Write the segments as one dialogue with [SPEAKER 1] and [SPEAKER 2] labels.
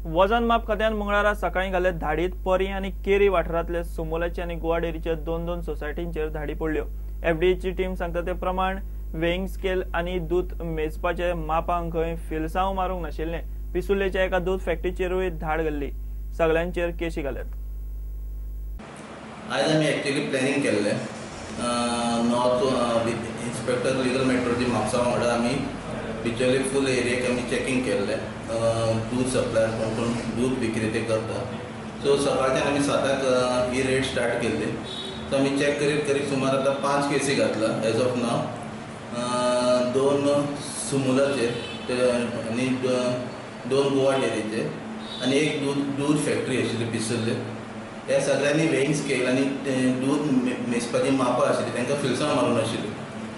[SPEAKER 1] वजन माप खात्यान मंगळारा सकाळी घाले धाडीत परी आणि केरी वाठारांतले सुमोलाची आणि गोवा डेरीचे दोन सोसायटींचेर धाडी पडल्यो। एफडीएची टीम सांगता ते प्रमाण वेइंग स्केल आणि दूध मेजपाचे मापांक खंय फिलसांव मारूंक नाशिल्ले। पिसुल्लेच्या एका दूध फॅक्टरीचेरूय धाड घाल्ली। सगळ्यांचेर केशी घाल्यात।
[SPEAKER 2] आज आम्ही एक्चुअली प्लॅनिंग केल्ले north inspector legal metrology Mapusa वांगडा आमी पिच्चरली फूल एरियाक आमी चॅकिंग केल्ले दूध सप्लायर कोण दूध विक्रेते करता। सो सकाळच्यान आमी 7 ही रेड स्टार्ट केल्ली। सो आमी चॅक करीत सुमार आतां 5 केसी घातला एज ऑफ नाव। 2 सुमुलाचे आनी 2 गोवा डेरीचे आनी एक दूध फॅक्टरी आशिल्ली पिसुल्ले। ह्या सगळ्यांनी वेइंग स्केल आनी दूध मेजपाची मापां आशिल्ली तांकां फिलसांव मारून आशिल्ली।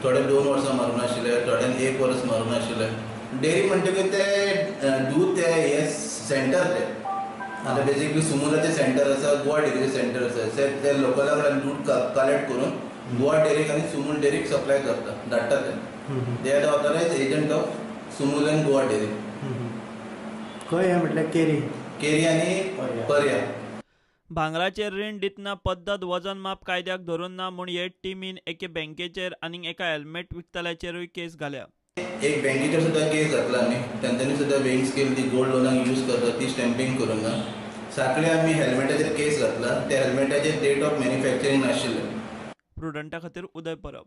[SPEAKER 2] थोडे 2 वर्सां मारून आशिल्ले, थोड्यान 1 वर्स मारून आशिल्ले। डेरी म्हणटकीर ते दूध ते हे सेंटर ते आतां बेसिकली सुमुलाचे सेंटर आसा, गोवा डेरीचे सेंटर आसा, ते लोकला कडल्यान दूध कलेक्ट करून गोवा डेरीक आनी सुमूल डेरीक सप्लाय करता धाडटा ते are the authorized agent of Sumul and Goa dairy.
[SPEAKER 3] खंय हे म्हटल्यार
[SPEAKER 2] केरी आनी पर्या।
[SPEAKER 1] भांगराचेर रीण दितना पद्दत वजन माप कायद्याक धरून ना म्हूण हे टीमीन एके बँकेचेर आनी एका हेल्मेट विकतल्याचेरूय केस घाल्या।
[SPEAKER 2] एक बँकेचेर सुद्दां केस घातला आमी, तांच्यांनी सुद्दां वेइंग स्केल ती गोल्ड लोनाक यूज करता ती स्टॅम्पिंग करूंक ना। साखळे आमी हेल्मेटाचेर केस घातला, त्या हेल्मेटाचेर डेट ऑफ मॅन्युफॅक्चरिंग नाशिल्ले।
[SPEAKER 1] प्रुडंटा खातीर उदय परब।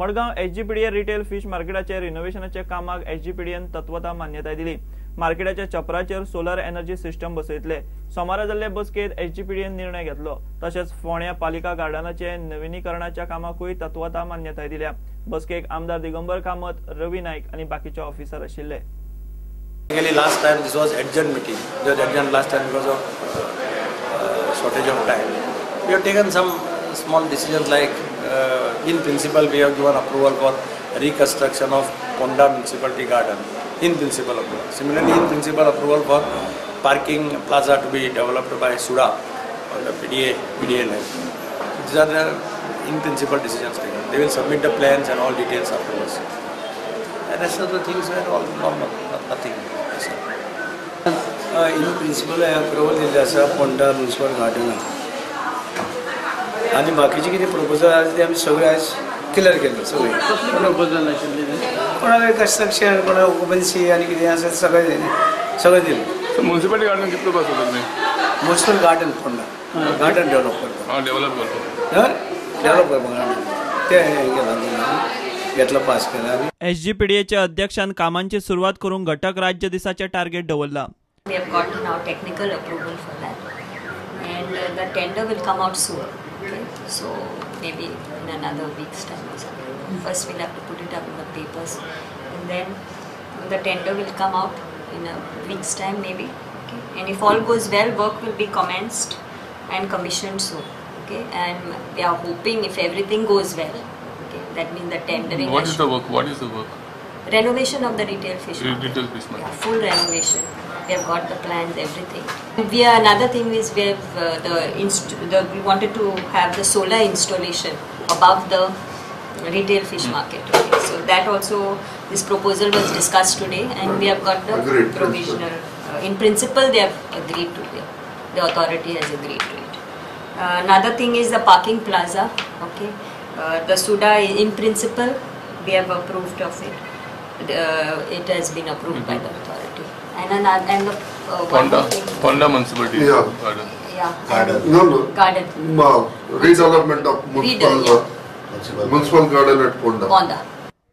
[SPEAKER 1] मडगांव एचजीपीडीए रिटेल फिश मार्केटाचे रिनोव्हेशनाच्या कामाक एचजीपीडीएन तत्वता मान्यताय दिली। मार्केटाच्या छपराचेर सोलर एनर्जी सिस्टम बसयतले। सोमारा जाल्ले बसकेत एचजीपीडीएन निर्णय घेतलो। तशेंच फोंड्या पालिका गार्डनाचे नविनीकरणाच्या कामाकूय तत्वता मान्यताय दिल्या। बसकेक आमदार दिगंबर कामत, रवी नाईक आणि बाकीचे ऑफिसर आशिल्ले।
[SPEAKER 4] Last time this was adjourned meeting. Just adjourned last time because of shortage of time. We have taken some small decisions like in principle we have given approval for reconstruction of Konda Municipality Garden in principle approval. Similarly in principle approval for parking plaza to be developed by Suda on the PDA line. These are the in principle decisions taken. They will submit the plans and all details afterwards. And rest of the things were all normal, nothing.
[SPEAKER 3] in principle approval दिल्ले आसा Ponda municipal garden आनी बाकीचे कितें proposal आसा ते आमी सगळे आज क्लियर केले। सगळे प्रपोजल आशिल्ले कोणाक कंस्ट्रक्शन कोणाक ऑक्युपन्सी आनी कितें आसा सगळे दिले।
[SPEAKER 5] म्युनिसिपालिटी गार्डन कितलो पास होता तुम्ही?
[SPEAKER 3] Municipal garden Ponda garden develop करता।
[SPEAKER 5] डेव्हलप करतो
[SPEAKER 3] डेव्हलप करपाक ते घेतला पास केला।
[SPEAKER 1] एचजीपीडीएच्या अध्यक्षान कामांची सुरुवात करून घटक राज्य दिसाचे टार्गेट दवरला।
[SPEAKER 6] We have gotten our technical approval for that, and the tender will come out soon. Okay, so maybe in another week's time or something. First, we'll have to put it up in the papers, and then the tender will come out in a week's time, maybe. Okay, and if all goes well, work will be commenced and commissioned soon. Okay, and we are hoping if everything goes well. Okay, that means the tendering.
[SPEAKER 5] What is the work? What is the work?
[SPEAKER 6] Renovation of the retail fish market.
[SPEAKER 5] Retail fish market.
[SPEAKER 6] Yeah, full renovation. We have got the plans, everything. Another thing is we have we wanted to have the solar installation above the retail fish market. Okay. So that also, this proposal was discussed today, and we have got the provisional. In principle, they have agreed to it. The authority has agreed to it. Another thing is the parking plaza. Okay, the SUDA in principle we have approved of it. It has been approved by the authority. And the
[SPEAKER 5] Konda Municipality Garden.
[SPEAKER 6] Yeah.
[SPEAKER 7] Garden.
[SPEAKER 6] Garden.
[SPEAKER 7] Redevelopment of municipal garden at Konda.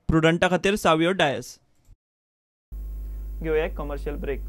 [SPEAKER 1] प्रुडंटा खातीर सावियो डायस। घेऊया commercial break.